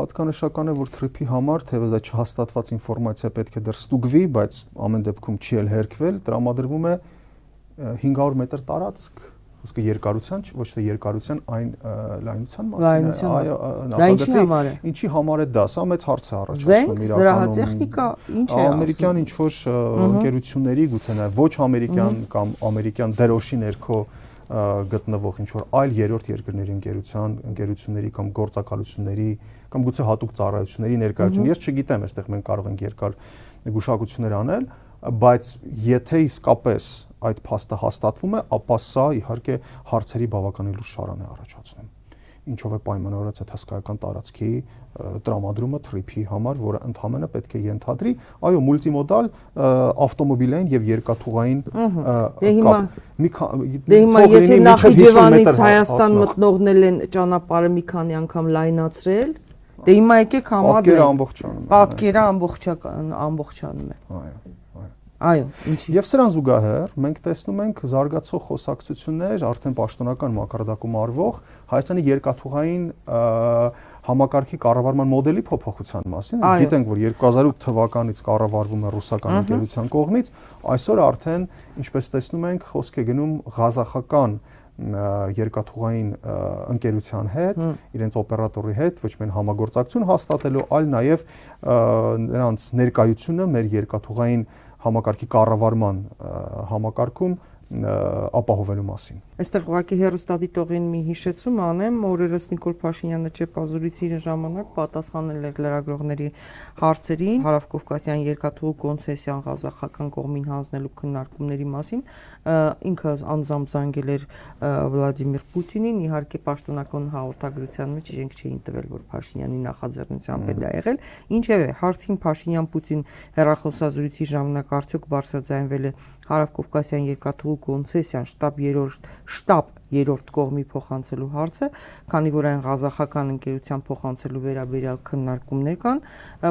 հատկանշական է, որ թրիփի համար թեև դա չհաստատված ինֆորմացիա պետք է դեռ ստուգվի, բայց ամեն դեպքում չի էլ հերքվել, տրամադրվում է 500 մետր տարածք, ոսկե երկարության, ոչ թե երկարության, այն լայնության մասին է, այո, նախագծի ինչի համար է դա, սա մեծ հարց է առաջացնում իրականում։ Զենք, զրահատեխնիկա, ինչ է ամերիկյան ինչ որ ընկերությունների, գուցե նաև ոչ ամերիկյան կամ ամերիկյան դերոշի ներքո գտնվող ինչ որ այլ երրորդ երկրների ընկերությունների կամ գործակալությունների կամ գուցե հատուկ ծառայությունների ներկայություն։ Ես չգիտեմ, այստեղ մենք կարող ենք երկար գուշակություններ անել, բայց եթե իսկապես այդ փաստը հաստատվում է, ապա սա իհարկե հարցերի բավականին լուրջ շարան է առաջացնում։ Ինչով է պայմանավորված այդ հսկայական տարածքի տրամադրումը թրիփի համար, որը ընդհանրապես պետք է ենթադրի, այո, մուլտիմոդալ ավտոմոբիլային եւ երկաթուղային Դե հիմա եթե Նախիջևանից Հայաստան մտնողներ են ճանապարհը մի քանի անգամ լայնացրել, դե հիմա եկեք համադրենք։ Պատկերը ամբողջանում է։ Այո, ինչի։ Եվ սրան զուգահեռ մենք տեսնում ենք զարգացող խոսակցություններ արդեն պաշտոնական մակարդակում արվող Հայաստանի երկաթուղային համակարգի կառավարման մոդելի փոփոխության մասին։ Գիտենք, որ 2008 թվականից կառավարվում է ռուսական ընկերության կողմից, այսօր արդեն, ինչպես տեսնում ենք, խոսք է գնում ղազախական երկաթուղային ընկերության հետ, իրենց օպերատորի հետ, ոչ միայն համագործակցություն հաստատելու, այլ նաև նրանց ներկայությունը մեր երկաթուղային համակարգի կառավարման համակարգում ապահովելու մասին։ Այստեղ ուղղակի հեռուստադիտողին մի հիշեցում անեմ, օրերս Նիկոլ Փաշինյանը ճեպազրույցի ժամանակ պատասխանել էր լրագրողների հարցերին Հարավկովկասյան երկաթուղու կոնցեսիան ղազախական կողմին հանձնելու քննարկումների մասին, ինքը անձամբ զանգել էր Վլադիմիր Պուտինին, իհարկե պաշտոնական հաղորդագրության մեջ իրենք չէին տվել, որ Փաշինյանի նախաձեռնությամբ է դա եղել, ինչևէ հարցին Փաշինյան-Պուտին հեռախոսազրույցի ժամանակ արդյոք բարձրաձայնվել է Հարավկովկասյան երկաթուղու կոնցեսիան շտաբ երրորդ կողմի փոխանցելու հարցը, քանի որ այն ղազախական ընկերության փոխանցելու վերաբերյալ քննարկումներ կան,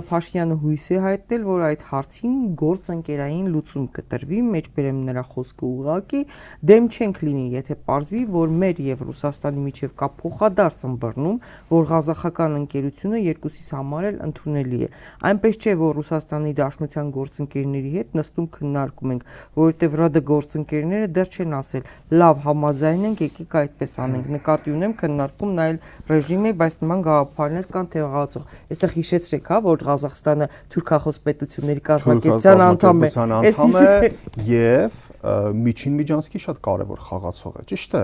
Փաշինյանը հույս է հայտնել, որ այդ հարցին գործընկերային լուծում կտրվի, մեջբերեմ նրա խոսքը ուղղակի, դեմ չենք լինի, եթե պարզվի, որ մեր եւ Ռուսաստանի միջև կա փոխադարձ ըմբռնում, որ ղազախական ընկերությունը երկուսիս համար էլ ընդունելի է։ Այնպես չէ, որ Ռուսաստանի Դաշնության գործընկերների հետ նստում քննարկում ենք, որովհետեւ ՌԴ գործընկերները դեռ չեն ասել, լավ համաձայն ենք, եկեք այդպես անենք, նկատի ունեմ քննարկումն այլ ռեժիմ է, բայց նման գաղափարներ կան տեղացող։ Այստեղ հիշեցրեք, հա, որ Ղազախստանը թուրքախոս պետությունների կազմակերպության անդամ է եւ միջին միջանցքի շատ կարեւոր խաղացող է, ճիշտ է։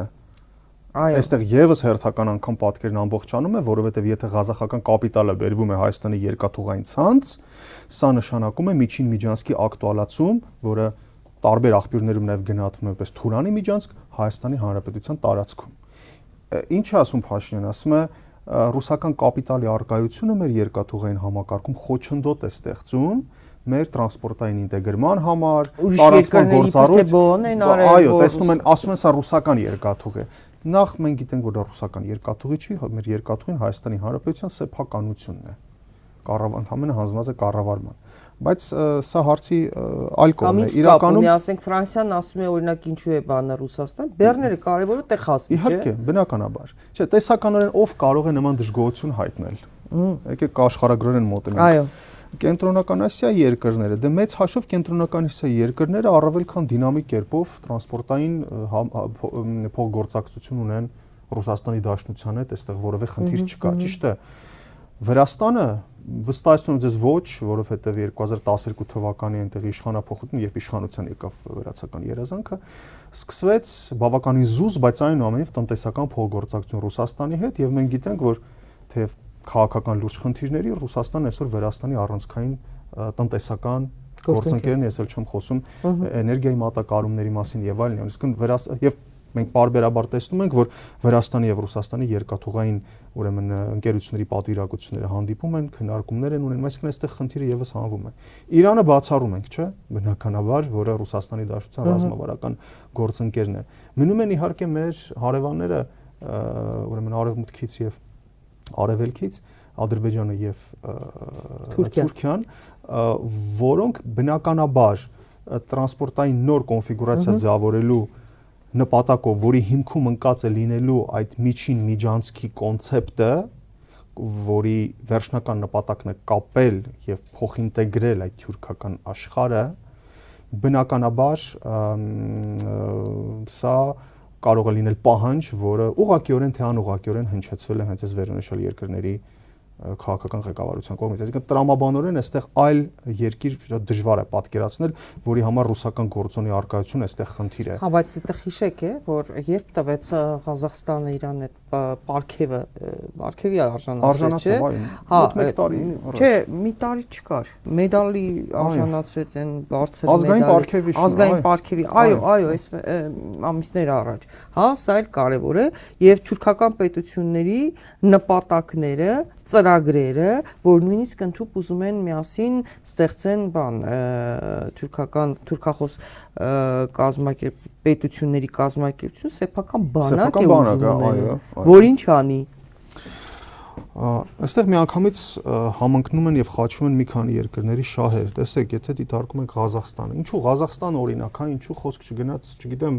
Այո։ Այստեղ եւս հերթական անգամ պատկերն ամբողջանում է, որովհետեւ եթե ղազախական կապիտալը բերվում է Հայաստանի երկաթուղային ցանց, սա նշանակում է միջին միջանցքի ակտուալացում, որը տարբեր աղբյուրներում նաև գնահատվում է որպես Թուրանի միջանցք Հայաստանի Հանրապետության տարածքում։ Ինչ է ասում Փաշինյանը, ասում է ռուսական կապիտալի արկայությունը մեր երկաթուղային համակարգում խոչընդոտ է ստեղծում մեր տրանսպորտային ինտեգրման համար, տարածման գործառույթ, այո, տեսնում են, ասում են սա ռուսական երկաթուղ է։ Նախ մենք գիտենք, որ դա ռուսական երկաթուղի չի, մեր երկաթուղին Հայաստանի Հանրապետության սեփականությունն է։ Ընդհանրապես հանձնված է կառավարման։ Բայց սա հարցի այլ կողմն է։ Իրականում, ասենք Ֆրանսիան ասում է օրինակ ինչու է բանը Ռուսաստան, բեռները կարևորը Տեխասն է, չէ՞։ Իհարկե, բնականաբար։ Չէ, տեսականորեն ով կարող է նման դժգոհություն հայտնել։ Եկեք աշխարհագրորեն մոտենանք։ Այո։ Կենտրոնական Ասիայի երկրները, դե մեծ հաշվով Կենտրոնական Ասիայի երկրները առավել քան դինամիկ կերպով տրանսպորտային փոխգործակցություն ունեն Ռուսաստանի Դաշնության հետ, այստեղ որևէ խնդիր չկա, ճիշտ է։ Վրաստանը վստահեցնում եմ ձեզ ոչ, որովհետև 2012 թվականի այնտեղ իշխանափոխություն, երբ իշխանության եկավ վրացական երազանքը, սկսվեց բավականին զուզ, բայց այնուամենայնիվ տնտեսական փոխգործակցություն Ռուսաստանի հետ, եւ մենք գիտենք, որ թեև քաղաքական լուրջ խնդիրների Ռուսաստանն այսօր Վրաստանի առանցքային տնտեսական գործընկերն է, այսօր չեմ խոսում էներգիայի մատակարարումների մասին եւ այլն, իսկ եւ մենք բարբերաբար տեսնում ենք, որ Վրաստանի եւ Ռուսաստանի երկաթուղային ուրեմն ընկերությունների պատվիրակությունները հանդիպում են, քննարկումներ են ունենում, այսինքն այստեղ խնդիրը եւս հանվում է։ Իրանը բացառում ենք, չէ՞, բնականաբար, որը Ռուսաստանի Դաշնության ռազմավարական գործընկերն է։ Մնում են իհարկե մեր հարևանները, ուրեմն արևմուտքից եւ արևելքից, Ադրբեջանը եւ Թուրքիան, որոնք բնականաբար տրանսպորտային նոր կոնֆիգուրացիա ձևավորելու նպատակով, որի հիմքում ընկած է լինելու այդ միջին միջանցքի կոնցեպտը, որի վերջնական նպատակն է կապել եւ փոխինտեգրել այդ թուրքական աշխարհը, բնականաբար սա կարող է լինել պահանջ, որը ուղղակիորեն թե անուղղակիորեն հնչեցվել է հենց այս վերոնշյալ երկրների քաղաքական ղեկավարության կողմից։ Այսինքն տրամաբանորեն այստեղ այլ երկիր դժվար է պատկերացնել, որի համար ռուսական գործոնի առկայությունը այստեղ խնդիր է։ Հա, բայց այդտեղ հիշեք է, որ երբ տվեց Ղազախստանը Իրան այդ պարգևի արժանացրեց, չէ՞։ Հա, մեկ տարի առաջ։ Չէ, մի տարի չկար։ Մեդալի արժանացրեց այն բարձր մեդալի։ Ազգային պարգևի։ Այո, այս ամիսներ առաջ։ Հա, սա էլ կարևոր է եւ թուրքական պետությունների նպատակները, ծրագրերը, որ նույնիսկ ընդհանուր ուզում են միասին ստեղծեն թուրքախոս պետությունների կազմակերպություն, սեփական բանակ է ուզում ունենալ, որ ինչ անի։ Այստեղ միանգամից համընկնում են եւ խաչվում են մի քանի երկրների շահեր։ Տեսեք, եթե դիտարկում ենք Ղազախստանը, ինչու Ղազախստանը օրինակ, հա, ինչու խոսք չգնաց, չգիտեմ,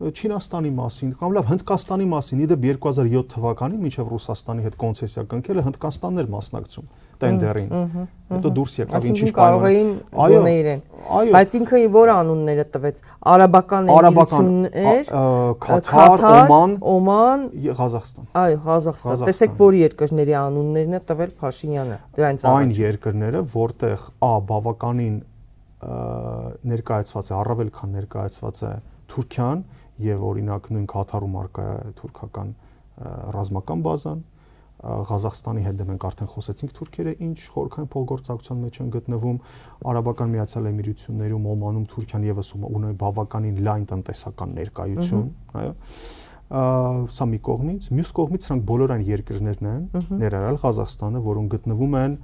Չինաստանի մասին, կամ լավ Հնդկաստանի մասին, իդեպ 2007 թվականին մինչև Ռուսաստանի հետ կոնցեսիա կնքելը Հնդկաստանն էր մասնակցում տենդերին։ Հետո դուրս եկավ ինչ-ինչ կարող էին գոնե իրեն։ Բայց ինքը որ անունները տվեց, արաբական էմիրություններ, Քաթար, Օման, Ղազախստան։ Այո, Ղազախստան։ Տեսեք, որ երկրների անուններն է տվել Փաշինյանը։ Դրանից այն երկրները, որտեղ բավականին ներկայացված է, առավել քան ներկայացված է Թուրքիան եւ օրինակ նույն Քաթարում արկա է թուրքական ռազմական բազան, Ղազախստանի հետ մենք արդեն խոսեցինք թուրքերը ինչ խորհրդային փոխգործակցության մեջ են գտնվում, Արաբական Միացյալ Էմիրություններում, Օմանում Թուրքիան եւս ունի բավականին լայն տնտեսական ներկայություն, այո։ Սա մի կողմից, մյուս կողմից սրանք բոլոր այն երկրներն են, ներառյալ Ղազախստանը, որոնք գտնվում են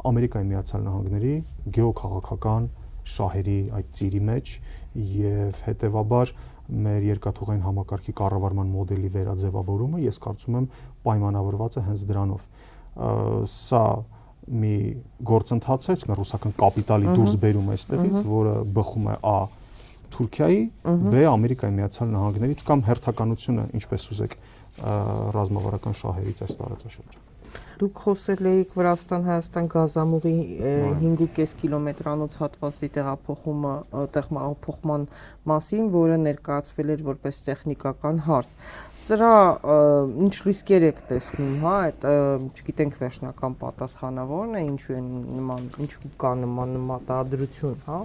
Ամերիկայի Միացյալ Նահանգների գեոքաղաքական շահերի այդ ծիրի մեջ եւ հետեւաբար մեր երկաթուղային համակարգի կառավարման մոդելի վերաձևավորումը ես կարծում եմ պայմանավորված է հենց դրանով։ Սա մի գործընթաց է, այսինքն ռուսական կապիտալի դուրսբերում է այստեղից, որը բխում է ա Թուրքիայի, բ Ամերիկայի Միացյալ Նահանգներից կամ հերթականությունը, ինչպես ուզեք, ռազմավարական շահերից այս տարածաշրջանում։ Դուք խոսել եք Վրաստան-Հայաստան գազամուղի 5.5 կիլոմետրանոց հատվածի տեղափոխման մասին, որը ներկայացվել էր որպես տեխնիկական հարց։ Սրա ինչ ռիսկեր եք տեսնում, հա, այդ չգիտենք վերջնական պատասխանավորն է, ինչու են նման, ինչու կա նման մտադրություն, հա։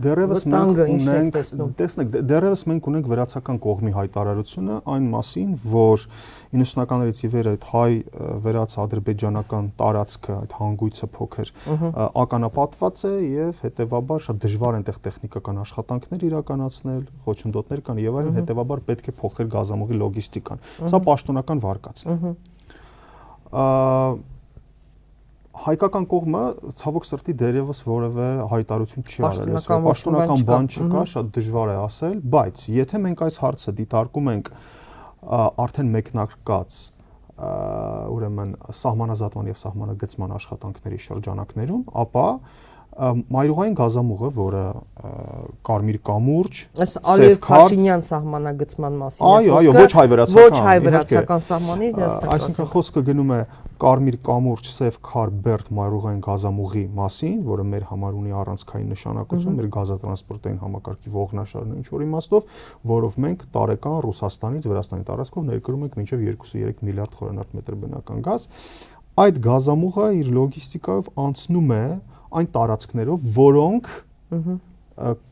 Դեռևս մենք ունենք, տեսնեք, դեռևս մենք ունենք վրացական կողմի հայտարարությունը այն մասին, որ 90-ականներից ի վեր այդ հայ վրաց-ադրբեջանական տարածքը, այդ հանգույցը փոքր ականապատված է եւ հետեւաբար շատ դժվար է այնտեղ տեխնիկական աշխատանքներ իրականացնել, խոչընդոտներ կան եւ այլն, հետեւաբար պետք է փոխել գազամուղի լոգիստիկան։ Սա պաշտոնական վարկածն է։ Հայկական կողմը ցավոք սրտի դերևս որևէ հայտարարություն չի արել, պաշտոնական բան չկա, շատ դժվար է ասել, բայց եթե մենք այս հարցը դիտարկում ենք արդեն մեկնարկած ուրեմն սահմանազատման եւ սահմանագծման աշխատանքների շրջանակներում, ապա մայրուղային գազամուղը, որը Կարմիր կամուրջ, Ալիև Փաշինյան սահմանագծման մասին է խոսքը, այո, ոչ հայ-վրացական սահմանի, այսինքն խոսքը գնում է Կարմիր կամուրջ, Սև Քար, Բերդ մայրուղային գազամուղի մասին, որը մեր համար ունի առանցքային նշանակություն, մեր գազատրանսպորտային համակարգի ողնաշարն է ինչ-որ իմաստով, որով մենք տարեկան Ռուսաստանից Վրաստանի տարածքով ներկրում ենք մինչև 2.3 միլիարդ խորանարդ մետր բնական գազ։ Այդ գազամուղը իր լոգիստիկայով անցնում է այն տարածքներով, որոնք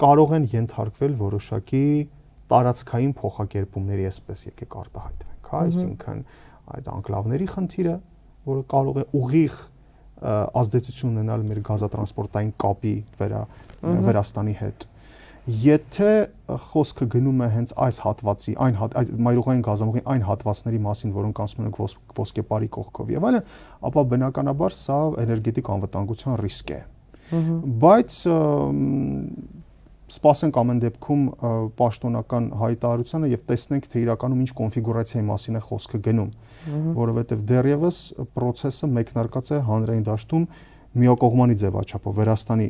կարող են ենթարկվել որոշակի տարածքային փոխակերպումների, այսպես եկեք արտահայտվենք, հա, այսինքն այդ անկլավների խնդիրը, որը կարող է ուղիղ ազդեցություն ունենալ մեր գազատրանսպորտային կապի Վրաստանի հետ։ Եթե խոսքը գնում է հենց այս հատվածի, այն մայրուղային գազամուղի այն հատվածների մասին, որոնք անցնում են ոսկեպարի կողքով եւ այլն, ապա բնականաբար սա էներգետիկ անվտանգության ռիսկ է։ Բայց սպասենք ամեն դեպքում պաշտոնական հայտարարությանը եւ տեսնենք, թե իրականում ինչ կոնֆիգուրացիայի մասին է խոսքը գնում, որովհետեւ դեռևս process-ը մեկնարկած է հանրային դաշտում միակողմանի ձևաչափով Վրաստանի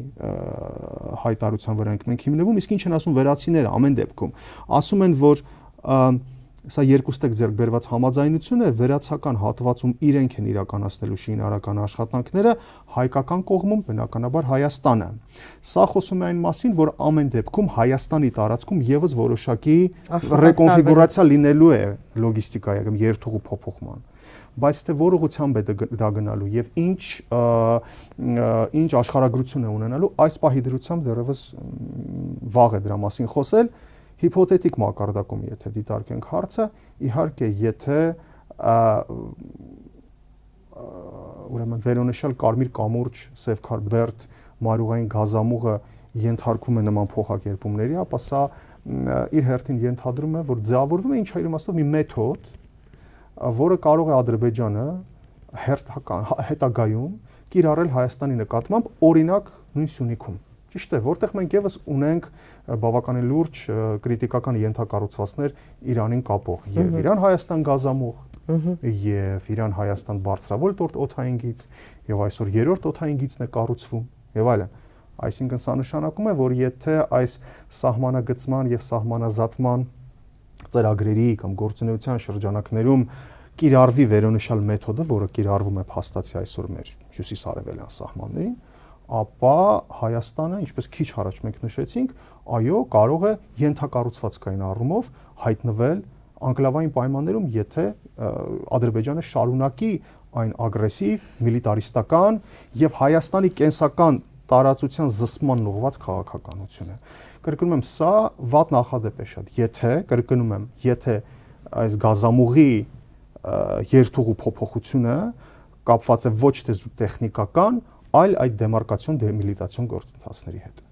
հայտարարության վրա ենք մենք հիմնվում, իսկ ինչ են ասում վրացիները ամեն դեպքում։ Ասում են, որ Սա երկուստեք ձեռք բերված համաձայնություն է վերացական հատվածում իրենք են իրականացնելու շինարարական աշխատանքները, հայկական կողմում բնականաբար Հայաստանը։ Սա խոսում է այն մասին, որ ամեն դեպքում Հայաստանի տարածքում եւս որոշակի ռեկոնֆիգուրացիա լինելու է լոգիստիկայի, երթուղու փոփոխման։ Բայց թե որ ուղղությամբ է դա գնալու եւ ինչ աշխարհագրություն է ունենալու, այս պահի դրությամբ դեռևս վաղ է դրա մասին խոսել։ Հիփոթետիկ մակարդակում եթե դիտարկենք հարցը, իհարկե եթե ուրեմն վերոնշյալ կարմիր կամուրջ, սևքարբերդ, մարուղային գազամուղը ենթարկվում է նման փոխակերպումների, ապա սա իր հերթին ենթադրում է, որ ձևավորվում է ինչ այլ իմաստով մի մեթոդ, որը կարող է Ադրբեջանը հետագայում կիրառել Հայաստանի նկատմամբ, օրինակ նույն Սյունիքում։ Ճիշտ է, որտեղ մենք եւս ունենք բավականին լուրջ կրիտիկական ենթակառուցվածքներ Իրանին կապող եւ Իրան-Հայաստան գազամուղ եւ Իրան-Հայաստան բարձրավոլտ օդային գիծ եւ այսօր երրորդ օդային գիծն է կառուցվում եւ այլն։ Այսինքն սա նշանակում է, որ եթե այս սահմանագծման եւ սահմանազատման ծրագրերի կամ գործունեության շրջանակներում կիրառվի վերոնշյալ մեթոդը, որը կիրառվում է փաստացի այսօր մեր հյուսիսարևելյան սահմաններին, ապա Հայաստանը, ինչպես քիչ առաջ մենք նշեցինք, այո, կարող է ենթակառուցվածքային առումով հայտնվել անկլավային պայմաններում, եթե Ադրբեջանը շարունակի այն ագրեսիվ, միլիտարիստական եւ Հայաստանի կենսական տարածության զսպման ուղղված քաղաքականությունը։ Կրկնում եմ, սա վատ նախադեպ է շատ։ Եթե այս գազամուղի երթուղու փոփոխությունը կապված է ոչ թե զուտ տեխնիկական, այլ այդ դեմարկացիոն դեմիլիտացիոն գործընթացների հետ։